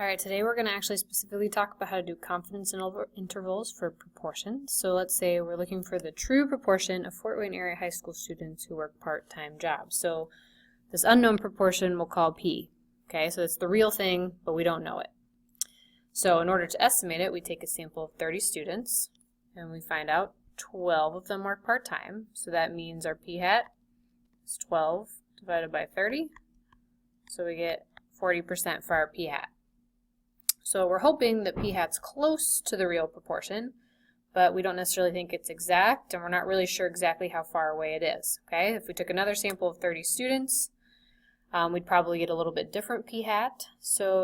Alright, today we're going to actually specifically talk about how to do confidence intervals for proportions. So let's say we're looking for the true proportion of Fort Wayne area high school students who work part-time jobs. So this unknown proportion we'll call P. Okay, so it's the real thing, but we don't know it. So in order to estimate it, we take a sample of 30 students, and we find out 12 of them work part-time. So that means our P hat is 12 divided by 30. So we get 40% for our P hat. So we're hoping that P hat's close to the real proportion, but we don't necessarily think it's exact, and we're not really sure exactly how far away it is. Okay, if we took another sample of 30 students, we'd probably get a little bit different P hat. So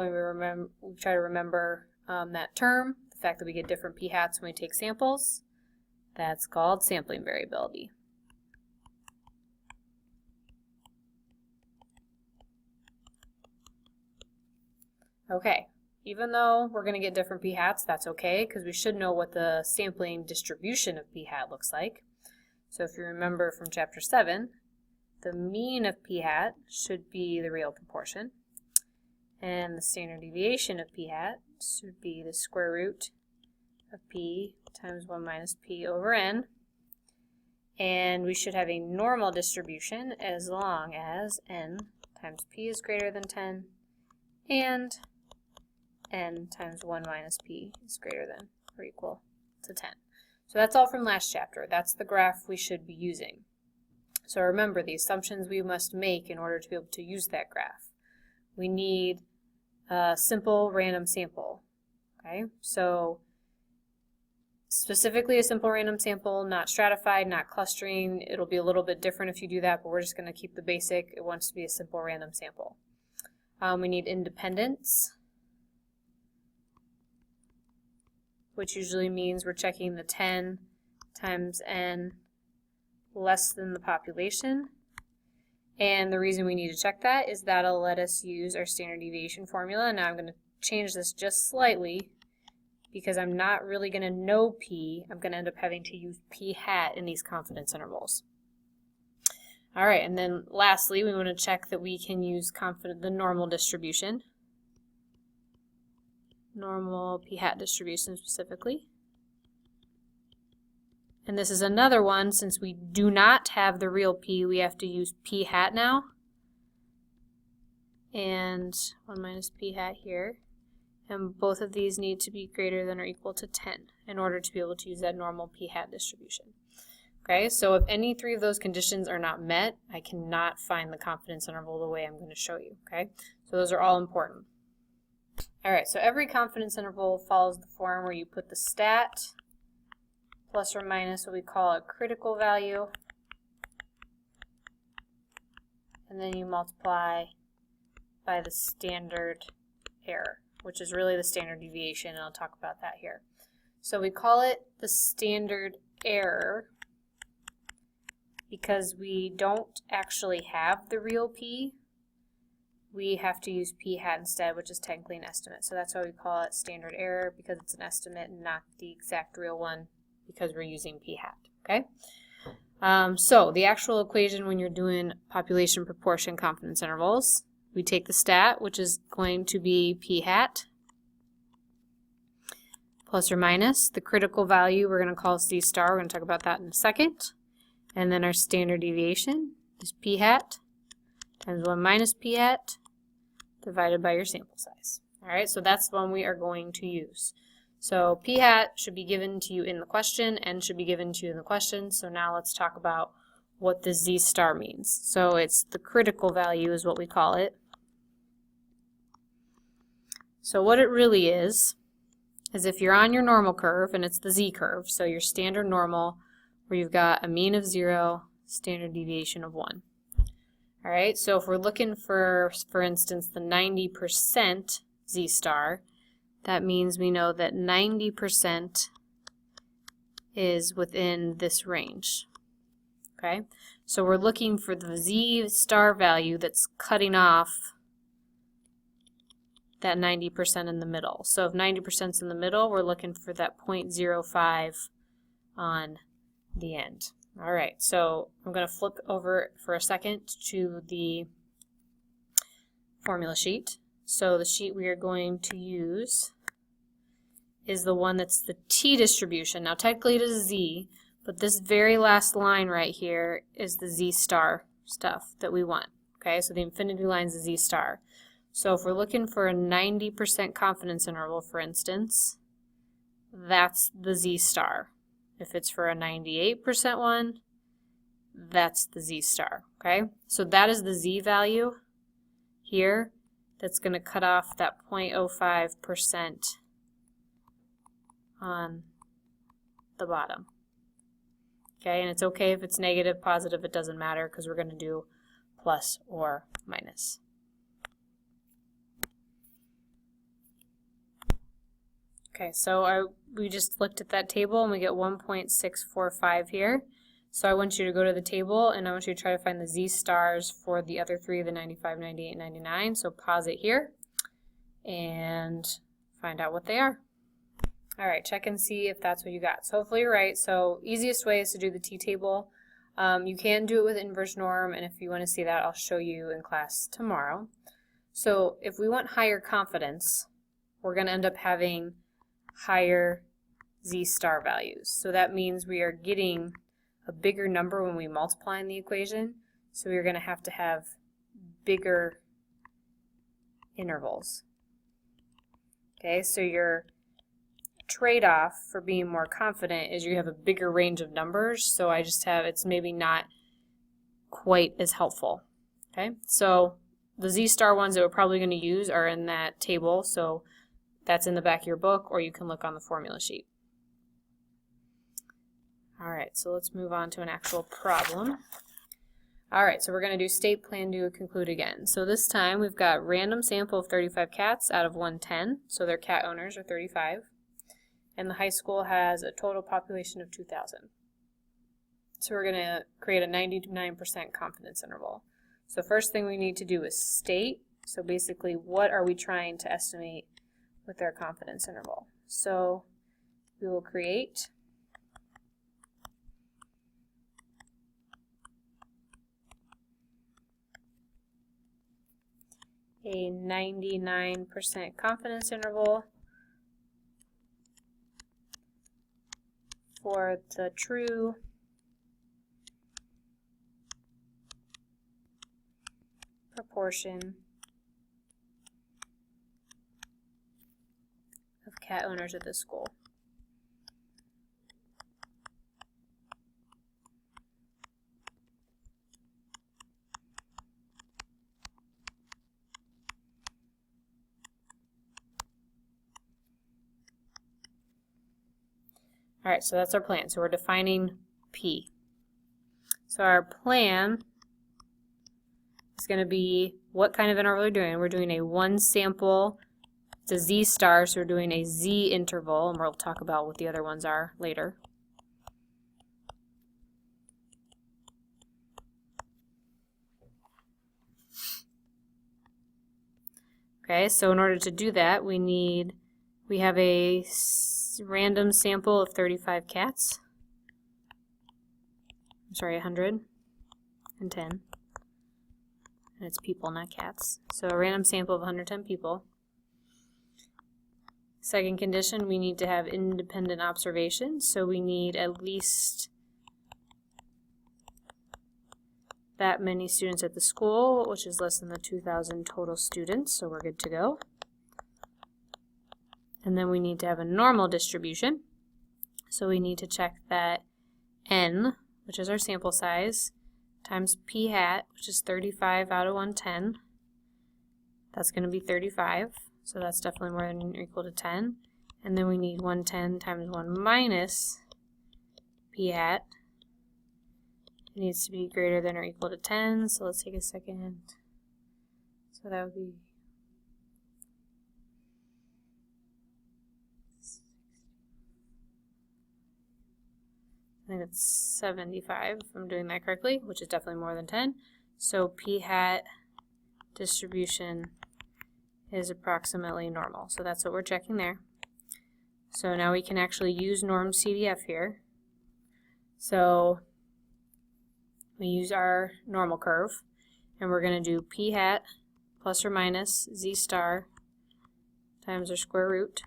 we try to remember that term, the fact that we get different P hats when we take samples. That's called sampling variability. Okay. Even though we're going to get different P hats, that's okay, because we should know what the sampling distribution of P hat looks like. So if you remember from chapter 7, the mean of P hat should be the real proportion, and the standard deviation of P hat should be the square root of P times 1 minus P over N. And we should have a normal distribution as long as N times P is greater than 10 and N times 1 minus P is greater than or equal to 10. So that's all from last chapter. That's the graph we should be using. So remember the assumptions we must make in order to be able to use that graph. We need a simple random sample. Okay, so specifically a simple random sample, not stratified, not clustering. It'll be a little bit different if you do that, but we're just going to keep the basic. It wants to be a simple random sample. We need independence, which usually means we're checking the 10 times n less than the population. And the reason we need to check that is that'll let us use our standard deviation formula. Now I'm going to change this just slightly because I'm not really going to know P. I'm going to end up having to use P hat in these confidence intervals. Alright, and then lastly we want to check that we can use the normal distribution. Normal P hat distribution specifically. And this is another one, since we do not have the real P, we have to use P hat now. And 1 minus P hat here. And both of these need to be greater than or equal to 10 in order to be able to use that normal P hat distribution. Okay, so if any three of those conditions are not met, I cannot find the confidence interval the way I'm going to show you. Okay, so those are all important. Alright, so every confidence interval follows the form where you put the stat plus or minus what we call a critical value, and then you multiply by the standard error, which is really the standard deviation, and I'll talk about that here. So we call it the standard error because we don't actually have the real P. We have to use P hat instead, which is technically an estimate. So that's why we call it standard error, because it's an estimate and not the exact real one, because we're using P hat. Okay? So the actual equation when you're doing population proportion confidence intervals, we take the stat, which is going to be P hat, plus or minus. The critical value we're going to call C star. We're going to talk about that in a second. And then our standard deviation is P hat times 1 minus P hat divided by your sample size. Alright, so that's the one we are going to use. So P hat should be given to you in the question, N should be given to you in the question. So now let's talk about what the Z star means. So it's the critical value is what we call it. So what it really is if you're on your normal curve, and it's the Z curve, so your standard normal, where you've got a mean of 0, standard deviation of 1. Alright, so if we're looking for instance, the 90% Z star, that means we know that 90% is within this range. Okay, so we're looking for the Z star value that's cutting off that 90% in the middle. So if 90% is in the middle, we're looking for that 0.05 on the end. Alright, so I'm going to flip over for a second to the formula sheet. So the sheet we are going to use is the one that's the t distribution. Now technically it is z, but this very last line right here is the z star stuff that we want. Okay, so the infinity line is the z star. So if we're looking for a 90% confidence interval, for instance, that's the z star. If it's for a 98% one, that's the z star. Okay, so that is the z value here that's going to cut off that 0.05% on the bottom. Okay, and it's okay if it's negative, positive, it doesn't matter because we're going to do plus or minus. Okay, so we just looked at that table and we get 1.645 here. So I want you to go to the table and I want you to try to find the z stars for the other three, the 95, 98, 99. So pause it here and find out what they are. All right, check and see if that's what you got. So hopefully you're right. So easiest way is to do the t-table. You can do it with inverse norm, and if you want to see that, I'll show you in class tomorrow. So if we want higher confidence, we're going to end up having higher z star values. So that means we are getting a bigger number when we multiply in the equation. So we're going to have bigger intervals. Okay, so your trade-off for being more confident is you have a bigger range of numbers, so it's maybe not quite as helpful. Okay, so the z star ones that we're probably going to use are in that table, so that's in the back of your book, or you can look on the formula sheet. Alright, so let's move on to an actual problem. Alright, so we're going to do state, plan, do, conclude again. So this time we've got random sample of 35 cats out of 110, so their cat owners are 35. And the high school has a total population of 2,000. So we're going to create a 99% confidence interval. So first thing we need to do is state. So basically, what are we trying to estimate with our confidence interval? So we will create a 99% confidence interval for the true proportion of cat owners at this school. Alright, so that's our plan. So we're defining P. So our plan is going to be what kind of interval we're doing. We're doing a one sample, it's a z star, so we're doing a z interval, and we'll talk about what the other ones are later. Okay, so in order to do that, we have a random sample of 35 cats. I'm sorry, 110. And it's people, not cats. So a random sample of 110 people. Second condition, we need to have independent observations. So we need at least that many students at the school, which is less than the 2,000 total students. So we're good to go. And then we need to have a normal distribution. So we need to check that n, which is our sample size, times p hat, which is 35 out of 110. That's going to be 35. So that's definitely more than or equal to 10. And then we need 110 times 1 minus p hat. It needs to be greater than or equal to 10. So let's take a second. So that would be I think it's 75 if I'm doing that correctly, which is definitely more than 10. So p hat distribution is approximately normal. So that's what we're checking there. So now we can actually use norm CDF here. So we use our normal curve, and we're going to do p hat plus or minus z star times our square root.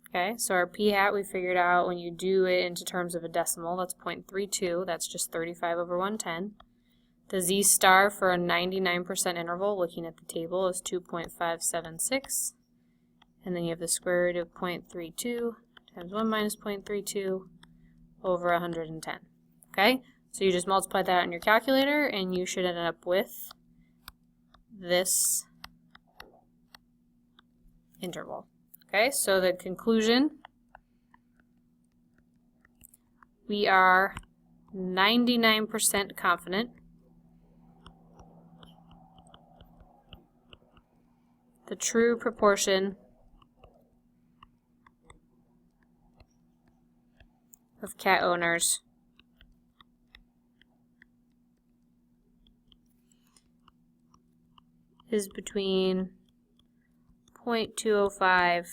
Okay, so our p hat we figured out when you do it into terms of a decimal, that's 0.32, that's just 35 over 110. The z star for a 99% interval, looking at the table, is 2.576. And then you have the square root of 0.32 times 1 minus 0.32 over 110. Okay, so you just multiply that on your calculator and you should end up with this interval. Okay, so the conclusion, we are 99% confident the true proportion of cat owners is between 0.205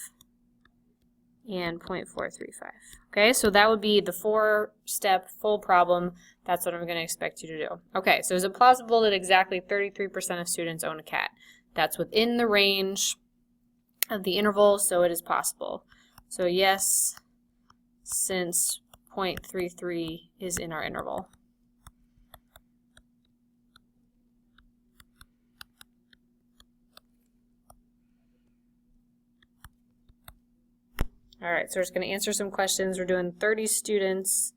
and 0.435. Okay, so that would be the 4-step full problem. That's what I'm going to expect you to do. Okay, so is it plausible that exactly 33% of students own a cat? That's within the range of the interval, so it is possible. So yes, since 0.33 is in our interval. Alright, so we're just going to answer some questions. We're doing 30 students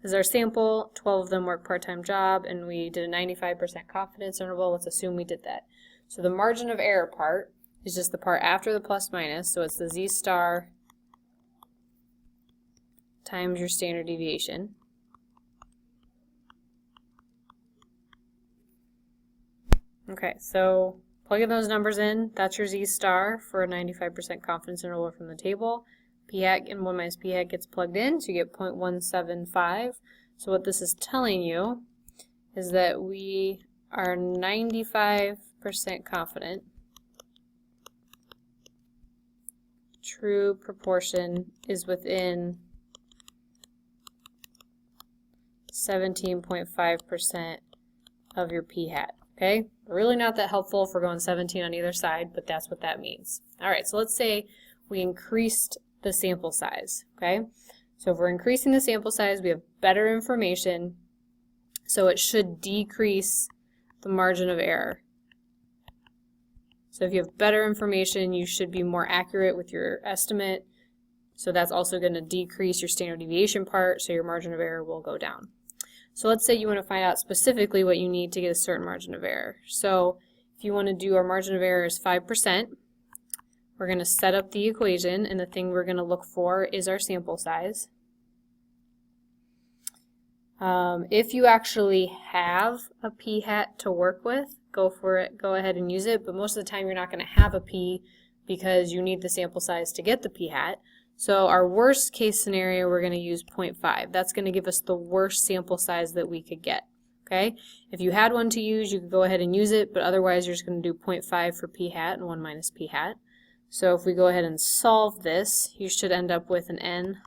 as our sample, 12 of them work part-time job, and we did a 95% confidence interval. Let's assume we did that. So the margin of error part is just the part after the plus minus, so it's the z star times your standard deviation. Okay, so plugging those numbers in, that's your z star for a 95% confidence interval from the table. P hat and 1 minus p hat gets plugged in, so you get 0.175. So what this is telling you is that we are 95% confident true proportion is within 17.5% of your p hat. Okay, really not that helpful if we're going 17 on either side, but that's what that means. All right, so let's say we increased the sample size. Okay, so if we're increasing the sample size, we have better information, so it should decrease the margin of error. So if you have better information, you should be more accurate with your estimate. So that's also going to decrease your standard deviation part, so your margin of error will go down. So let's say you want to find out specifically what you need to get a certain margin of error. So if you want to do our margin of error is 5%, we're going to set up the equation, and the thing we're going to look for is our sample size. If you actually have a p hat to work with, go for it, go ahead and use it, but most of the time you're not going to have a p because you need the sample size to get the p hat. So our worst case scenario, we're going to use 0.5. That's going to give us the worst sample size that we could get. Okay? If you had one to use, you could go ahead and use it, but otherwise you're just going to do 0.5 for p hat and 1 minus p hat. So if we go ahead and solve this, you should end up with an n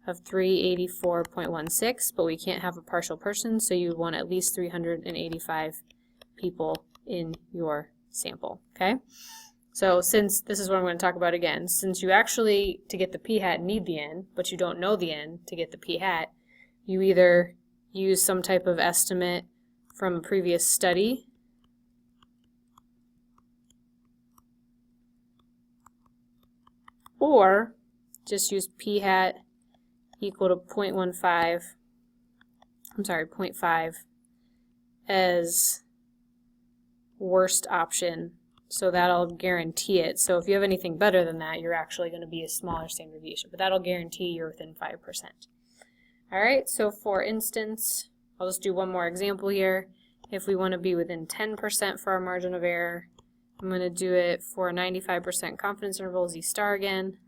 of 384.16, but we can't have a partial person, so you want at least 385 people in your sample. Okay? So since, this is what I'm going to talk about again, since you actually, to get the p hat, need the n, but you don't know the n to get the p hat, you either use some type of estimate from a previous study, or just use p hat equal to 0.5 as worst option. So that'll guarantee it. So if you have anything better than that, you're actually going to be a smaller standard deviation, but that'll guarantee you're within 5%. All right, so for instance, I'll just do one more example here. If we want to be within 10% for our margin of error, I'm going to do it for a 95% confidence interval, z star again.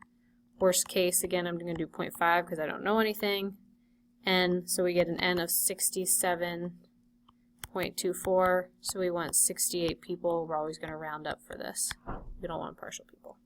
Worst case, again, I'm going to do 0.5 because I don't know anything. N, so we get an n of 67.24, so we want 68 people. We're always going to round up for this. We don't want partial people.